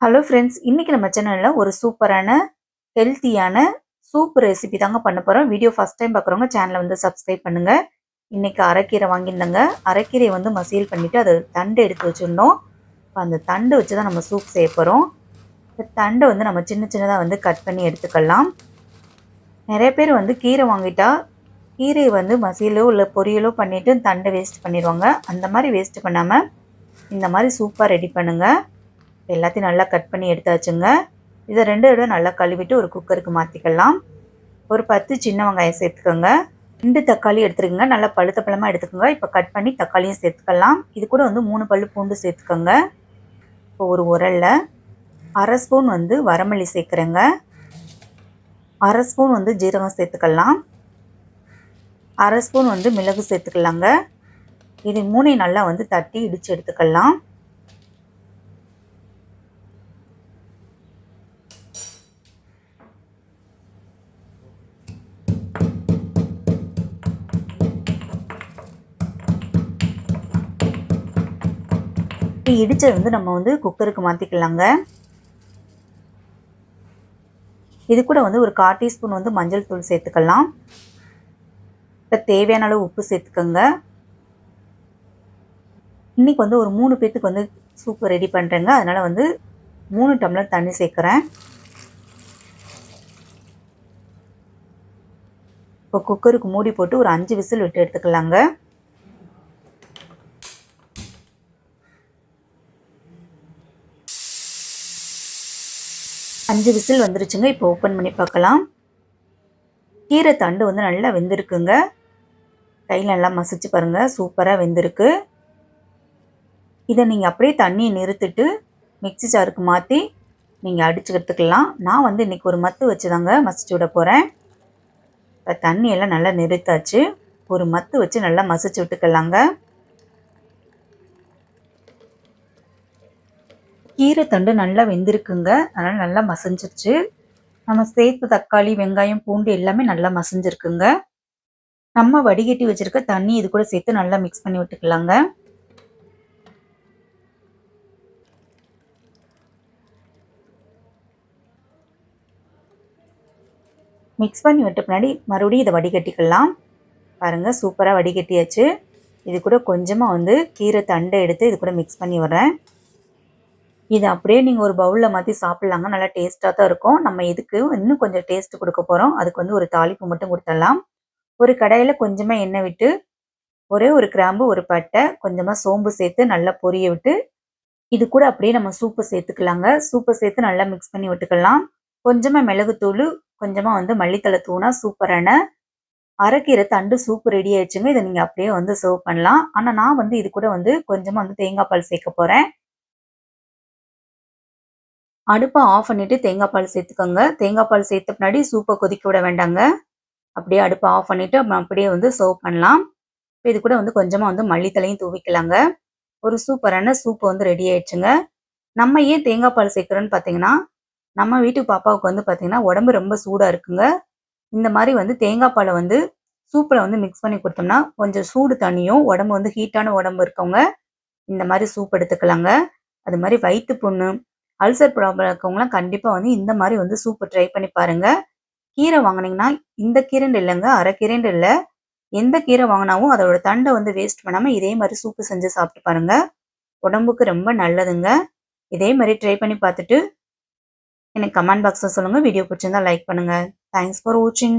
Hello friends, இன்னைக்கு நம்ம சேனல்ல ஒரு சூப்பரான ஹெல்த்தியான சூப் ரெசிபி தாங்க பண்ண போறோம். வீடியோ ஃபர்ஸ்ட் டைம் பார்க்குறவங்க சேனலை வந்து சப்ஸ்கிரைப் பண்ணுங்க. இன்னைக்கு அரைக்கீரை வாங்கியிருந்தேங்க. அரைக்கீரையை வந்து மசியல் பண்ணிட்டு அதை தண்டு எடுத்து வச்சிருந்தோம். இப்போ அந்த தண்டு வச்சு தான் நம்ம சூப் செய்ய போகிறோம். இந்த தண்டை வந்து நம்ம சின்ன சின்னதாக வந்து கட் பண்ணி எடுத்துக்கலாம். நிறைய பேர் வந்து கீரை வாங்கிட்டா கீரையை வந்து மசியலோ இல்லை பொரியலோ பண்ணிட்டு தண்டை வேஸ்ட் பண்ணிடுவாங்க. அந்த மாதிரி வேஸ்ட் பண்ணாமல் இந்த மாதிரி சூப்பாக ரெடி பண்ணுங்கள். எல்லாத்தையும் நல்லா கட் பண்ணி எடுத்தாச்சுங்க. இதை 2 தடவை நல்லா கழுவிட்டு ஒரு குக்கருக்கு மாற்றிக்கலாம். ஒரு 10 சின்ன வெங்காயம் சேர்த்துக்கோங்க. 2 தக்காளி எடுத்துருக்குங்க. நல்லா பழுத்த பழமாக எடுத்துக்கோங்க. இப்போ கட் பண்ணி தக்காளியும் சேர்த்துக்கலாம். இது கூட வந்து 3 பல்லு பூண்டு சேர்த்துக்கோங்க. இப்போ ஒரு உரலில் 1/2 ஸ்பூன் வந்து வரமல்லி சேர்க்குறேங்க. 1/2 ஸ்பூன் வந்து ஜீரகம் சேர்த்துக்கலாம். 1/2 ஸ்பூன் வந்து மிளகு சேர்த்துக்கலாங்க. இது 3 நல்லா வந்து தட்டி இடித்து எடுத்துக்கலாம். இடிச்சது வந்து நம்ம வந்து குக்கருக்கு மாற்றிக்கலாங்க. இது கூட வந்து ஒரு 1/4 டீஸ்பூன் வந்து மஞ்சள் தூள் சேர்த்துக்கலாம். இப்போ தேவையான அளவு உப்பு சேர்த்துக்கோங்க. இன்றைக்கி வந்து ஒரு 3 பேத்துக்கு வந்து சூப்பு ரெடி பண்ணுறேங்க. அதனால் வந்து 3 டம்ளர் தண்ணி சேர்க்குறேன். இப்போ குக்கருக்கு மூடி போட்டு ஒரு 5 விசில் விட்டு எடுத்துக்கலாங்க. அஞ்சு விசில் வந்துருச்சுங்க. இப்போ ஓப்பன் பண்ணி பார்க்கலாம். கீரை தண்டு வந்து நல்லா வெந்திருக்குங்க. கையில் நல்லா மசிச்சு பாருங்கள், சூப்பராக வெந்திருக்கு. இதை நீங்கள் அப்படியே தண்ணியை நிறுத்திட்டு மிக்ஸி ஜாருக்கு மாற்றி நீங்கள் அடிச்சுக்கிறதுக்கலாம். நான் வந்து இன்றைக்கி ஒரு மத்து வச்சு தாங்க மசிச்சு விட போகிறேன். இப்போ தண்ணியெல்லாம் நல்லா நிறுத்தாச்சு. ஒரு மத்து வச்சு நல்லா மசிச்சு விட்டுக்கலாங்க. கீரை தண்டு நல்லா வெந்திருக்குங்க. அதனால் நல்லா மசிஞ்சிருச்சு. நம்ம சேர்த்து தக்காளி, வெங்காயம், பூண்டு எல்லாமே நல்லா மசிஞ்சிருக்குங்க. நம்ம வடிகட்டி வச்சிருக்க தண்ணி இது கூட சேர்த்து நல்லா மிக்ஸ் பண்ணி விட்டுக்கலாங்க. மிக்ஸ் பண்ணி விட்ட பின்னாடி மறுபடியும் இதை வடிகட்டிக்கலாம். பாருங்கள், சூப்பராக வடிகட்டியாச்சு. இது கூட கொஞ்சமாக வந்து கீரை தண்டை எடுத்து இது கூட மிக்ஸ் பண்ணி விடுறேன். இது அப்படியே நீங்கள் ஒரு பவுலில் மாற்றி சாப்பிட்லாங்க. நல்லா டேஸ்ட்டாக தான் இருக்கும். நம்ம இதுக்கு இன்னும் கொஞ்சம் டேஸ்ட் கொடுக்க போகிறோம். அதுக்கு வந்து ஒரு தாளிப்பு மட்டும் கொடுத்துடலாம். ஒரு கடாயில் கொஞ்சமாக எண்ணெய் விட்டு ஒரே ஒரு கிராம்பு, ஒரு பட்டை, கொஞ்சமாக சோம்பு சேர்த்து நல்லா பொரிய விட்டு இது கூட அப்படியே நம்ம சூப்பு சேர்த்துக்கலாங்க. சூப்பை சேர்த்து நல்லா மிக்ஸ் பண்ணி விட்டுக்கலாம். கொஞ்சமாக மிளகுத்தூள், கொஞ்சமாக வந்து மல்லித்தலை தூணா சூப்பரான அரைக்கீரை தண்டு சூப்பு ரெடி ஆயிடுச்சுங்க. இதை நீங்கள் அப்படியே வந்து சர்வ் பண்ணலாம். ஆனால் நான் வந்து இது கூட வந்து கொஞ்சமாக வந்து தேங்காய் பால் சேர்க்க போகிறேன். அடுப்பை ஆஃப் பண்ணிவிட்டு தேங்காய் பால் சேர்த்துக்கோங்க. தேங்காய் பால் சேர்த்த பின்னாடி சூப்பை கொதிக்க விட வேண்டாங்க. அப்படியே அடுப்பை ஆஃப் பண்ணிவிட்டு நம்ம அப்படியே வந்து சர்வ் பண்ணலாம். இது கூட வந்து கொஞ்சமாக வந்து மல்லித்தலையும் தூவிக்கலாங்க. ஒரு சூப்பரான சூப்பு வந்து ரெடி ஆயிடுச்சுங்க. நம்ம ஏன் தேங்காய் பால் சேர்க்குறோன்னு பார்த்தீங்கன்னா, நம்ம வீட்டு பாப்பாவுக்கு வந்து பார்த்தீங்கன்னா உடம்பு ரொம்ப சூடாக இருக்குங்க. இந்த மாதிரி வந்து தேங்காய் பாலை வந்து சூப்பில் வந்து மிக்ஸ் பண்ணி கொடுத்தோம்னா கொஞ்சம் சூடு தண்ணியும், உடம்பு வந்து ஹீட்டான உடம்பு இருக்கவங்க இந்த மாதிரி சூப் எடுத்துக்கலாங்க. அது மாதிரி வயிற்று புண்ணு, அல்சர் ப்ராப்ளம் இருக்கவங்களாம் கண்டிப்பாக வந்து இந்த மாதிரி வந்து சூப்பு ட்ரை பண்ணி பாருங்கள். கீரை வாங்கினீங்கன்னா இந்த கீரைன்னு இல்லைங்க, அரைக்கீரைன்னு இல்லை, எந்த கீரை வாங்கினாவும் அதோட தண்டை வந்து வேஸ்ட் பண்ணாமல் இதே மாதிரி சூப்பு செஞ்சு சாப்பிட்டு பாருங்கள். உடம்புக்கு ரொம்ப நல்லதுங்க. இதே மாதிரி ட்ரை பண்ணி பார்த்துட்டு எனக்கு கமெண்ட் பாக்ஸில் சொல்லுங்கள். வீடியோ பிடிச்சிருந்தா லைக் பண்ணுங்கள். தேங்க்ஸ் ஃபார் வாட்சிங்.